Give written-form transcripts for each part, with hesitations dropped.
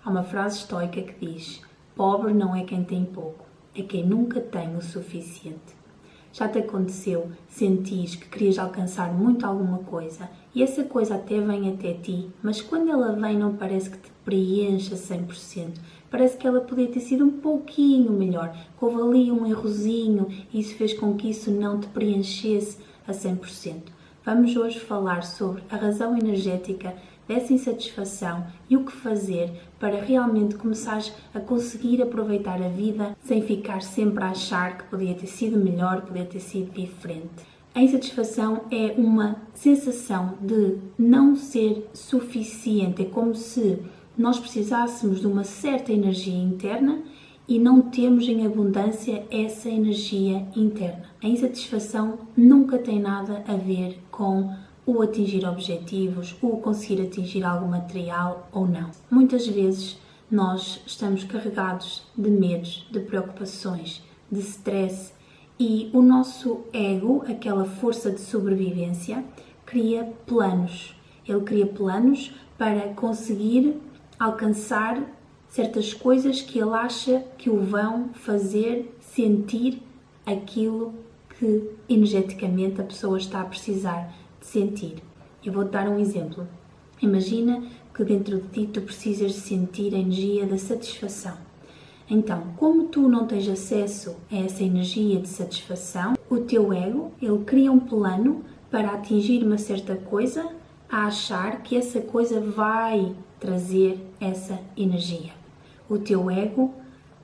Há uma frase estoica que diz: pobre não é quem tem pouco, é quem nunca tem o suficiente. Já te aconteceu sentir que querias alcançar muito alguma coisa e essa coisa até vem até ti, mas quando ela vem não parece que te preencha 100%. Parece que ela podia ter sido um pouquinho melhor, que houve ali um errozinho e isso fez com que isso não te preenchesse a 100%. Vamos hoje falar sobre a razão energética dessa insatisfação e o que fazer para realmente começares a conseguir aproveitar a vida sem ficar sempre a achar que podia ter sido melhor, podia ter sido diferente. A insatisfação é uma sensação de não ser suficiente, é como se nós precisássemos de uma certa energia interna e não temos em abundância essa energia interna. A insatisfação nunca tem nada a ver com o atingir objetivos, o conseguir atingir algo material ou não. Muitas vezes nós estamos carregados de medos, de preocupações, de stress e o nosso ego, aquela força de sobrevivência, cria planos. Ele cria planos para conseguir alcançar certas coisas que ele acha que o vão fazer sentir aquilo que energeticamente a pessoa está a precisar de sentir. Eu vou-te dar um exemplo. Imagina que dentro de ti tu precisas de sentir a energia da satisfação. Então, como tu não tens acesso a essa energia de satisfação, o teu ego, ele cria um plano para atingir uma certa coisa, a achar que essa coisa vai trazer essa energia. O teu ego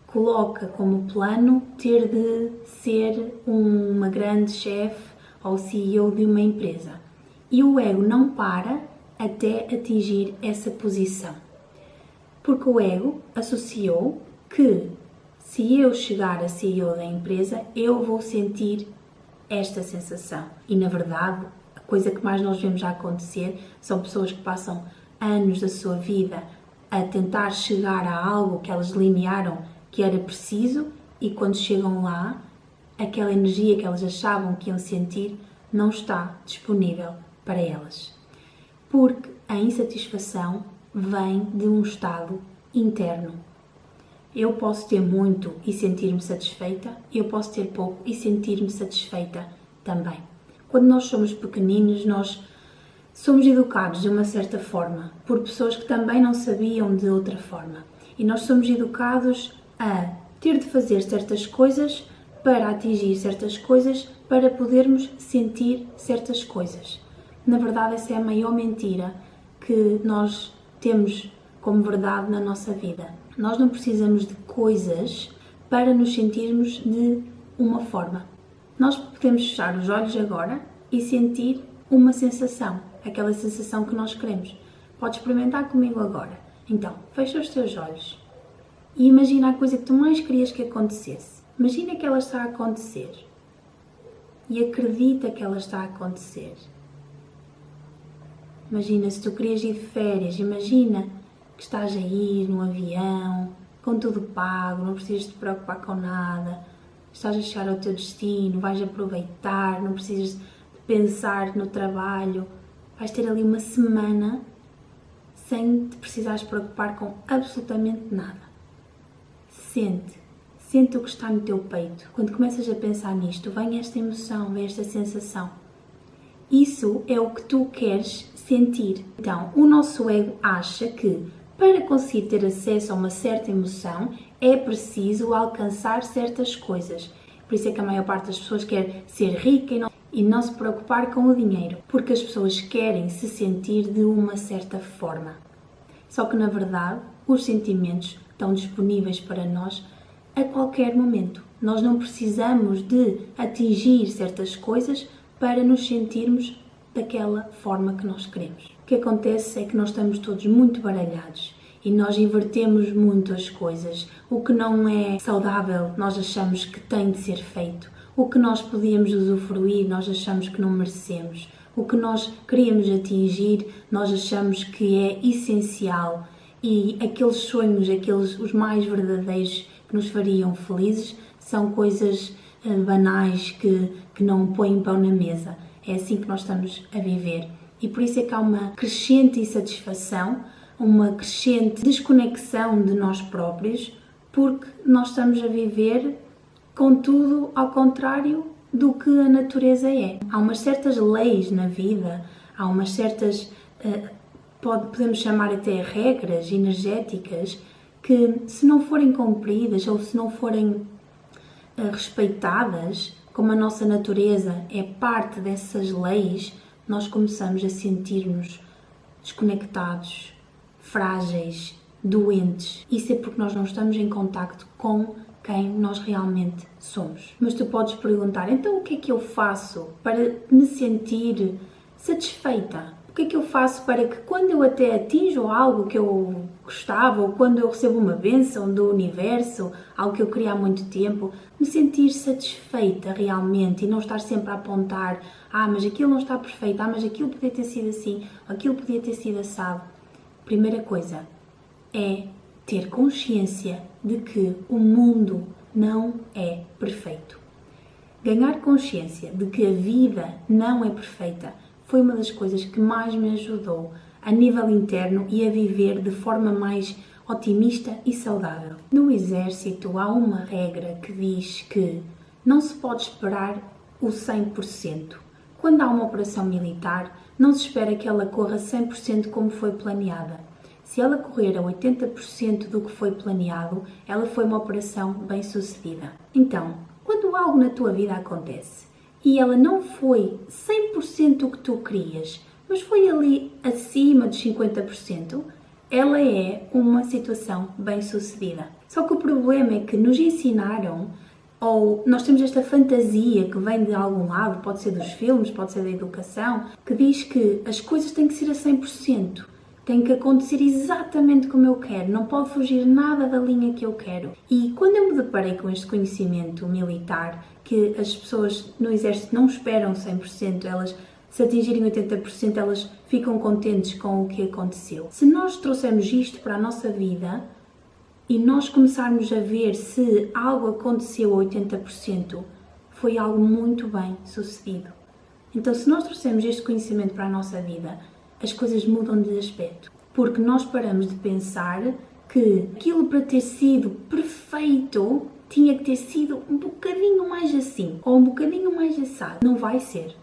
coloca como plano ter de ser uma grande chefe ou CEO de uma empresa. E o ego não para até atingir essa posição. Porque o ego associou que se eu chegar a CEO da empresa, eu vou sentir esta sensação. E na verdade, a coisa que mais nós vemos a acontecer são pessoas que passam anos da sua vida a tentar chegar a algo que elas delinearam que era preciso e quando chegam lá, aquela energia que elas achavam que iam sentir não está disponível para elas. Porque a insatisfação vem de um estado interno. Eu posso ter muito e sentir-me satisfeita, eu posso ter pouco e sentir-me satisfeita também. Quando nós somos pequeninos, nós somos educados de uma certa forma por pessoas que também não sabiam de outra forma. E nós somos educados a ter de fazer certas coisas para atingir certas coisas, para podermos sentir certas coisas. Na verdade, essa é a maior mentira que nós temos como verdade na nossa vida. Nós não precisamos de coisas para nos sentirmos de uma forma. Nós podemos fechar os olhos agora e sentir uma sensação, aquela sensação que nós queremos. Podes experimentar comigo agora. Então, fecha os teus olhos e imagina a coisa que tu mais querias que acontecesse. Imagina que ela está a acontecer e acredita que ela está a acontecer. Imagina se tu querias ir de férias, imagina que estás a ir num avião, com tudo pago, não precisas te preocupar com nada, estás a chegar ao teu destino, vais aproveitar, não precisas de pensar no trabalho, vais ter ali uma semana sem te precisares preocupar com absolutamente nada. Sente o que está no teu peito. Quando começas a pensar nisto, vem esta emoção, vem esta sensação. Isso é o que tu queres sentir. Então, o nosso ego acha que para conseguir ter acesso a uma certa emoção é preciso alcançar certas coisas. Por isso é que a maior parte das pessoas quer ser rica e não se preocupar com o dinheiro, porque as pessoas querem se sentir de uma certa forma. Só que na verdade, os sentimentos estão disponíveis para nós a qualquer momento. Nós não precisamos de atingir certas coisas para nos sentirmos daquela forma que nós queremos. O que acontece é que nós estamos todos muito baralhados e nós invertemos muito as coisas. O que não é saudável, nós achamos que tem de ser feito. O que nós podíamos usufruir, nós achamos que não merecemos. O que nós queríamos atingir, nós achamos que é essencial. E aqueles sonhos, os mais verdadeiros que nos fariam felizes, são coisas banais que não põem pão na mesa. É assim que nós estamos a viver. E por isso é que há uma crescente insatisfação, uma crescente desconexão de nós próprios, porque nós estamos a viver com tudo ao contrário do que a natureza é. Há umas certas leis na vida, há umas certas, podemos chamar até regras energéticas, que se não forem cumpridas ou se não forem respeitadas, como a nossa natureza é parte dessas leis, nós começamos a sentir-nos desconectados, frágeis, doentes. Isso é porque nós não estamos em contacto com quem nós realmente somos. Mas tu podes perguntar, então o que é que eu faço para me sentir satisfeita? O que é que eu faço para que quando eu até atinjo algo que eu gostava, ou quando eu recebo uma bênção do universo, algo que eu queria há muito tempo, me sentir satisfeita realmente e não estar sempre a apontar, mas aquilo não está perfeito, mas aquilo podia ter sido assim, aquilo podia ter sido assado. Primeira coisa é ter consciência de que o mundo não é perfeito. Ganhar consciência de que a vida não é perfeita foi uma das coisas que mais me ajudou a nível interno e a viver de forma mais otimista e saudável. No exército há uma regra que diz que não se pode esperar o 100%. Quando há uma operação militar, não se espera que ela corra 100% como foi planeada. Se ela correr a 80% do que foi planeado, ela foi uma operação bem-sucedida. Então, quando algo na tua vida acontece e ela não foi 100% o que tu querias, mas foi ali acima dos 50%, ela é uma situação bem-sucedida. Só que o problema é que nos ensinaram, ou nós temos esta fantasia que vem de algum lado, pode ser dos filmes, pode ser da educação, que diz que as coisas têm que ser a 100%. Tem que acontecer exatamente como eu quero, não pode fugir nada da linha que eu quero. E quando eu me deparei com este conhecimento militar, que as pessoas no exército não esperam 100%, elas, se atingirem 80%, elas ficam contentes com o que aconteceu. Se nós trouxermos isto para a nossa vida e nós começarmos a ver se algo aconteceu a 80%, foi algo muito bem sucedido. Então, se nós trouxermos este conhecimento para a nossa vida, as coisas mudam de aspecto, porque nós paramos de pensar que aquilo para ter sido perfeito tinha que ter sido um bocadinho mais assim, ou um bocadinho mais assado. Não vai ser.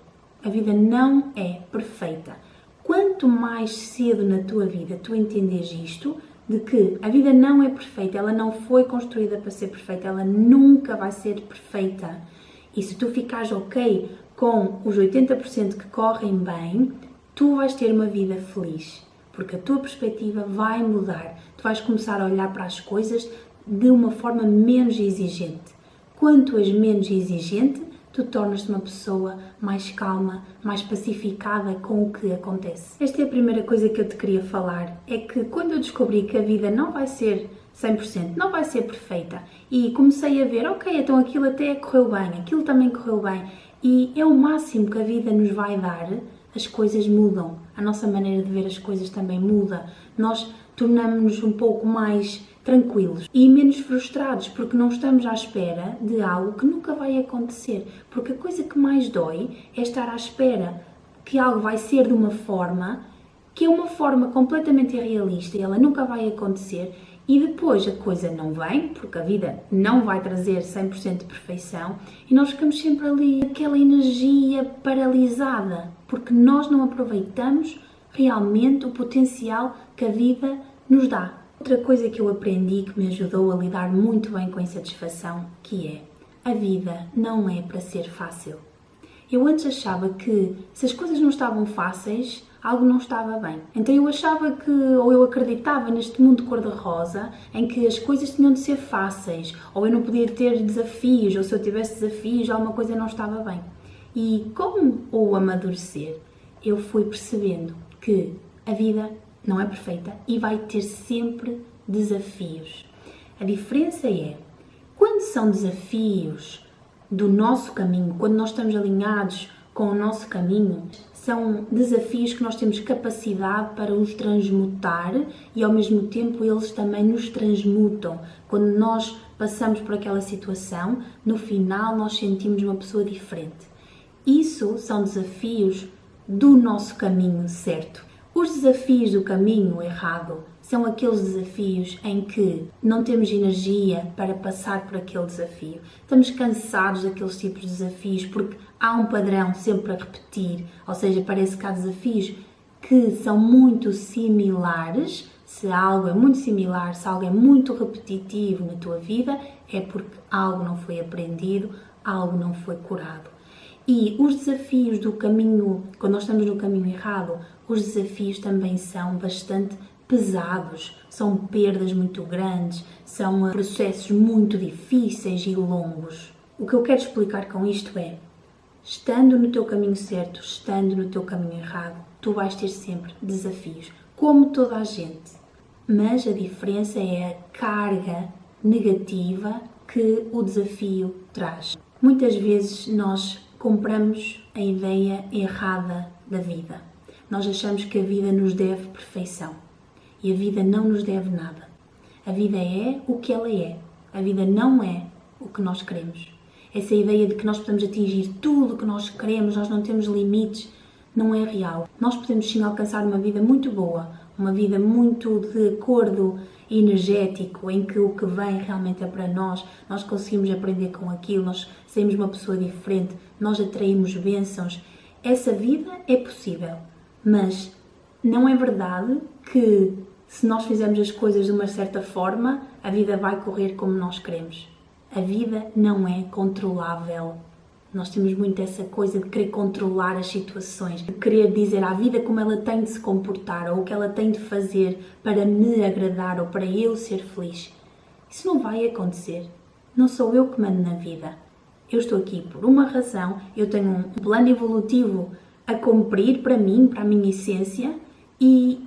A vida não é perfeita. Quanto mais cedo na tua vida tu entendes isto, de que a vida não é perfeita, ela não foi construída para ser perfeita, ela nunca vai ser perfeita. E se tu ficares ok com os 80% que correm bem, tu vais ter uma vida feliz, porque a tua perspectiva vai mudar. Tu vais começar a olhar para as coisas de uma forma menos exigente. Quando tu és menos exigente, tu tornas-te uma pessoa mais calma, mais pacificada com o que acontece. Esta é a primeira coisa que eu te queria falar, é que quando eu descobri que a vida não vai ser 100%, não vai ser perfeita, e comecei a ver, ok, então aquilo até correu bem, aquilo também correu bem, e é o máximo que a vida nos vai dar, as coisas mudam, a nossa maneira de ver as coisas também muda, nós tornamos-nos um pouco mais tranquilos e menos frustrados, porque não estamos à espera de algo que nunca vai acontecer, porque a coisa que mais dói é estar à espera que algo vai ser de uma forma que é uma forma completamente irrealista e ela nunca vai acontecer, e depois a coisa não vem, porque a vida não vai trazer 100% de perfeição, e nós ficamos sempre ali, aquela energia paralisada, porque nós não aproveitamos realmente o potencial que a vida nos dá. Outra coisa que eu aprendi que me ajudou a lidar muito bem com a insatisfação, que é, a vida não é para ser fácil. Eu antes achava que se as coisas não estavam fáceis, algo não estava bem. Então eu achava que, ou eu acreditava neste mundo cor-de-rosa, em que as coisas tinham de ser fáceis, ou eu não podia ter desafios, ou se eu tivesse desafios, alguma coisa não estava bem. E com o amadurecer, eu fui percebendo que a vida não é perfeita e vai ter sempre desafios. A diferença é, quando são desafios do nosso caminho, quando nós estamos alinhados com o nosso caminho, são desafios que nós temos capacidade para os transmutar e ao mesmo tempo eles também nos transmutam. Quando nós passamos por aquela situação, no final nós sentimos uma pessoa diferente. Isso são desafios do nosso caminho certo. Os desafios do caminho errado são aqueles desafios em que não temos energia para passar por aquele desafio. Estamos cansados daqueles tipos de desafios porque há um padrão sempre a repetir, ou seja, parece que há desafios que são muito similares. Se algo é muito similar, se algo é muito repetitivo na tua vida, é porque algo não foi aprendido, algo não foi curado. E os desafios do caminho, quando nós estamos no caminho errado, os desafios também são bastante pesados, são perdas muito grandes, são processos muito difíceis e longos. O que eu quero explicar com isto é, estando no teu caminho certo, estando no teu caminho errado, tu vais ter sempre desafios, como toda a gente. Mas a diferença é a carga negativa que o desafio traz. Muitas vezes nós compramos a ideia errada da vida. Nós achamos que a vida nos deve perfeição e a vida não nos deve nada. A vida é o que ela é. A vida não é o que nós queremos. Essa ideia de que nós podemos atingir tudo o que nós queremos, nós não temos limites, não é real. Nós podemos sim alcançar uma vida muito boa, uma vida muito de acordo energético, em que o que vem realmente é para nós conseguimos aprender com aquilo, nós saímos uma pessoa diferente, nós atraímos bênçãos. Essa vida é possível, mas não é verdade que se nós fizermos as coisas de uma certa forma, a vida vai correr como nós queremos. A vida não é controlável. Nós temos muito essa coisa de querer controlar as situações, de querer dizer à vida como ela tem de se comportar ou o que ela tem de fazer para me agradar ou para eu ser feliz. Isso não vai acontecer. Não sou eu que mando na vida. Eu estou aqui por uma razão, eu tenho um plano evolutivo a cumprir para mim, para a minha essência, e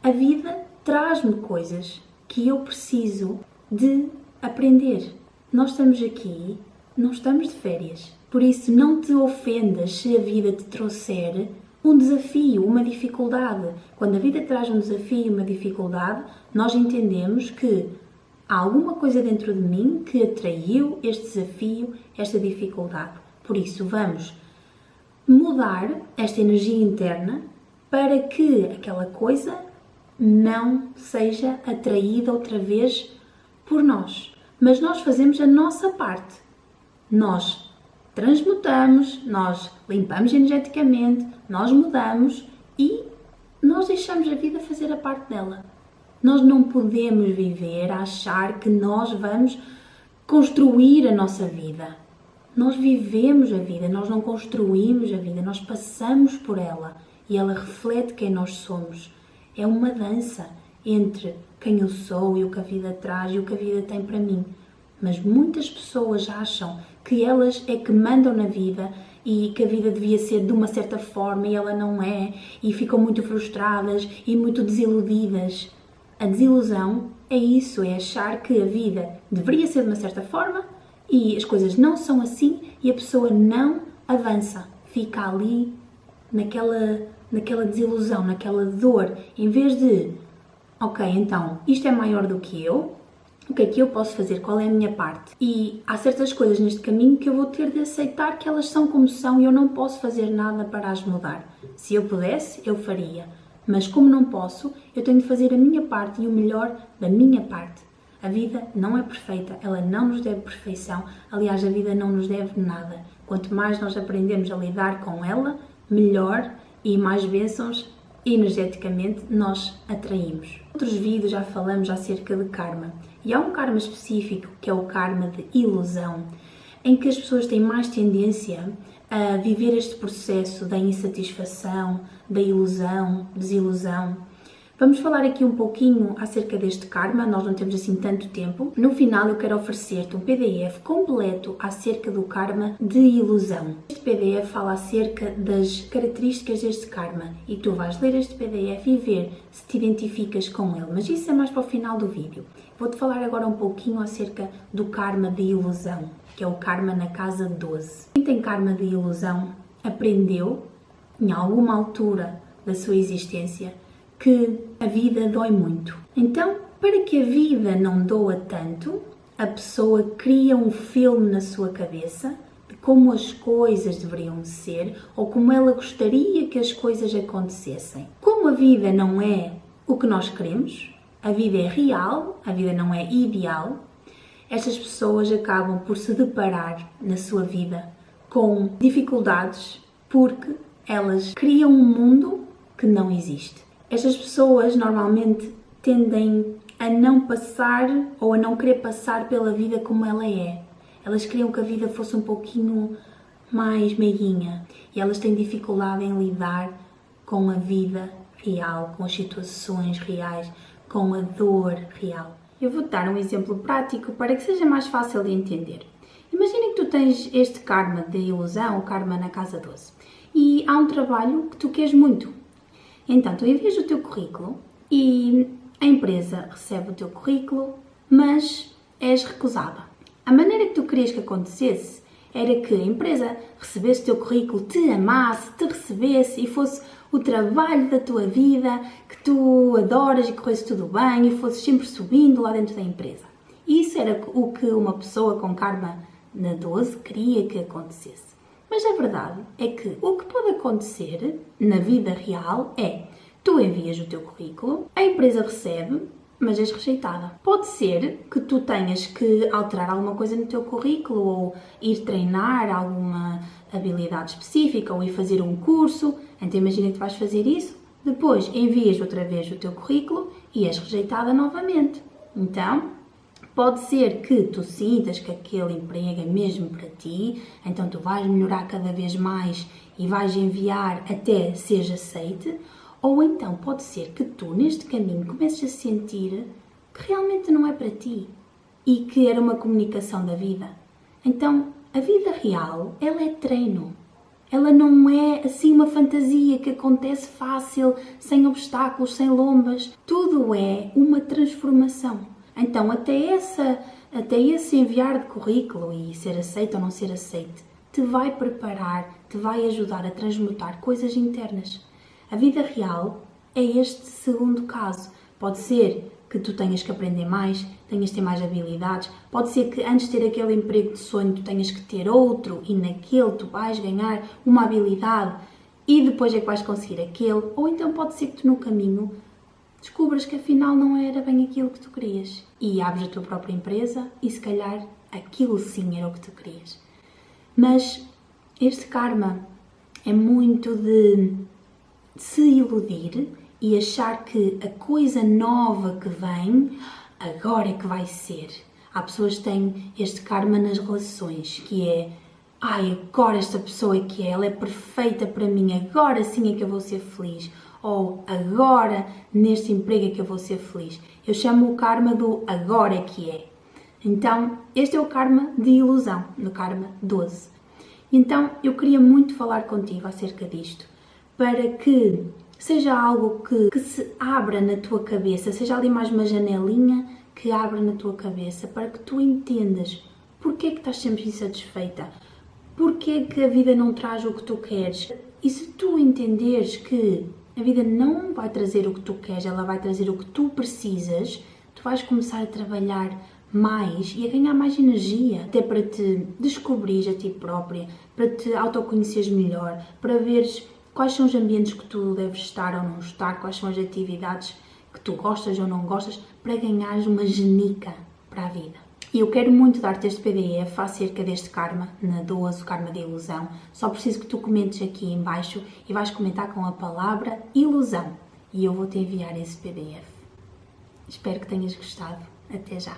a vida traz-me coisas que eu preciso de aprender. Nós estamos aqui, não estamos de férias. Por isso, não te ofendas se a vida te trouxer um desafio, uma dificuldade. Quando a vida traz um desafio, uma dificuldade, nós entendemos que há alguma coisa dentro de mim que atraiu este desafio, esta dificuldade. Por isso, vamos mudar esta energia interna para que aquela coisa não seja atraída outra vez por nós. Mas nós fazemos a nossa parte. Nós transmutamos, nós limpamos energeticamente, nós mudamos e nós deixamos a vida fazer a parte dela. Nós não podemos viver a achar que nós vamos construir a nossa vida. Nós vivemos a vida, nós não construímos a vida, nós passamos por ela e ela reflete quem nós somos. É uma dança entre quem eu sou e o que a vida traz e o que a vida tem para mim. Mas muitas pessoas acham que elas é que mandam na vida e que a vida devia ser de uma certa forma e ela não é, e ficam muito frustradas e muito desiludidas. A desilusão é isso, é achar que a vida deveria ser de uma certa forma e as coisas não são assim e a pessoa não avança, fica ali naquela desilusão, naquela dor, em vez de, ok, então isto é maior do que eu, o que é que eu posso fazer? Qual é a minha parte? E há certas coisas neste caminho que eu vou ter de aceitar que elas são como são e eu não posso fazer nada para as mudar. Se eu pudesse, eu faria. Mas como não posso, eu tenho de fazer a minha parte e o melhor da minha parte. A vida não é perfeita, ela não nos deve perfeição. Aliás, a vida não nos deve nada. Quanto mais nós aprendemos a lidar com ela, melhor e mais bênçãos energeticamente nós atraímos. Em outros vídeos já falamos acerca de karma. E há um karma específico, que é o karma de ilusão, em que as pessoas têm mais tendência a viver este processo da insatisfação, da ilusão, desilusão. Vamos falar aqui um pouquinho acerca deste karma, nós não temos assim tanto tempo. No final eu quero oferecer-te um PDF completo acerca do karma de ilusão. Este PDF fala acerca das características deste karma e tu vais ler este PDF e ver se te identificas com ele, mas isso é mais para o final do vídeo. Vou-te falar agora um pouquinho acerca do karma de ilusão, que é o karma na casa 12. Quem tem karma de ilusão aprendeu, em alguma altura da sua existência, que a vida dói muito. Então, para que a vida não doa tanto, a pessoa cria um filme na sua cabeça de como as coisas deveriam ser ou como ela gostaria que as coisas acontecessem. Como a vida não é o que nós queremos, a vida é real, a vida não é ideal, estas pessoas acabam por se deparar na sua vida com dificuldades porque elas criam um mundo que não existe. Estas pessoas normalmente tendem a não passar ou a não querer passar pela vida como ela é. Elas queriam que a vida fosse um pouquinho mais meiguinha e elas têm dificuldade em lidar com a vida real, com as situações reais, com a dor real. Eu vou-te dar um exemplo prático para que seja mais fácil de entender. Imagina que tu tens este karma de ilusão, o karma na casa 12, e há um trabalho que tu queres muito. Então, tu envias o teu currículo e a empresa recebe o teu currículo, mas és recusada. A maneira que tu querias que acontecesse era que a empresa recebesse o teu currículo, te amasse, te recebesse e fosse o trabalho da tua vida, que tu adoras e corresse tudo bem e fosses sempre subindo lá dentro da empresa. Isso era o que uma pessoa com karma na 12 queria que acontecesse. Mas a verdade é que o que pode acontecer na vida real é: tu envias o teu currículo, a empresa recebe, mas és rejeitada. Pode ser que tu tenhas que alterar alguma coisa no teu currículo ou ir treinar alguma habilidade específica ou ir fazer um curso. Então imagina que tu vais fazer isso, depois envias outra vez o teu currículo e és rejeitada novamente. Então, pode ser que tu sintas que aquele emprego é mesmo para ti, então tu vais melhorar cada vez mais e vais enviar até seja aceite. Ou então pode ser que tu, neste caminho, comeces a sentir que realmente não é para ti e que era uma comunicação da vida. Então, a vida real, ela é treino. Ela não é assim uma fantasia que acontece fácil, sem obstáculos, sem lombas. Tudo é uma transformação. Então, até esse enviar de currículo e ser aceito ou não ser aceito, te vai preparar, te vai ajudar a transmutar coisas internas. A vida real é este segundo caso. Pode ser que tu tenhas que aprender mais, tenhas que ter mais habilidades. Pode ser que antes de ter aquele emprego de sonho, tu tenhas que ter outro e naquele tu vais ganhar uma habilidade e depois é que vais conseguir aquele. Ou então pode ser que tu no caminho descubras que afinal não era bem aquilo que tu querias e abres a tua própria empresa e se calhar aquilo sim era o que tu querias. Mas este karma é muito de se iludir e achar que a coisa nova que vem agora é que vai ser. Há pessoas que têm este karma nas relações, que é: ai, agora esta pessoa é que é, ela é perfeita para mim, agora sim é que eu vou ser feliz. Ou agora neste emprego é que eu vou ser feliz. Eu chamo o karma do agora é que é. Então, este é o karma de ilusão, no karma 12. Então, eu queria muito falar contigo acerca disto, para que seja algo que se abra na tua cabeça, seja ali mais uma janelinha que abra na tua cabeça, para que tu entendas porque é que estás sempre insatisfeita, porque é que a vida não traz o que tu queres. E se tu entenderes que a vida não vai trazer o que tu queres, ela vai trazer o que tu precisas, tu vais começar a trabalhar mais e a ganhar mais energia, até para te descobrires a ti própria, para te autoconheceres melhor, para veres quais são os ambientes que tu deves estar ou não estar, quais são as atividades que tu gostas ou não gostas, para ganhares uma genica para a vida. E eu quero muito dar-te este PDF acerca deste karma, na 12, o karma da ilusão. Só preciso que tu comentes aqui em baixo e vais comentar com a palavra ilusão. E eu vou-te enviar esse PDF. Espero que tenhas gostado. Até já!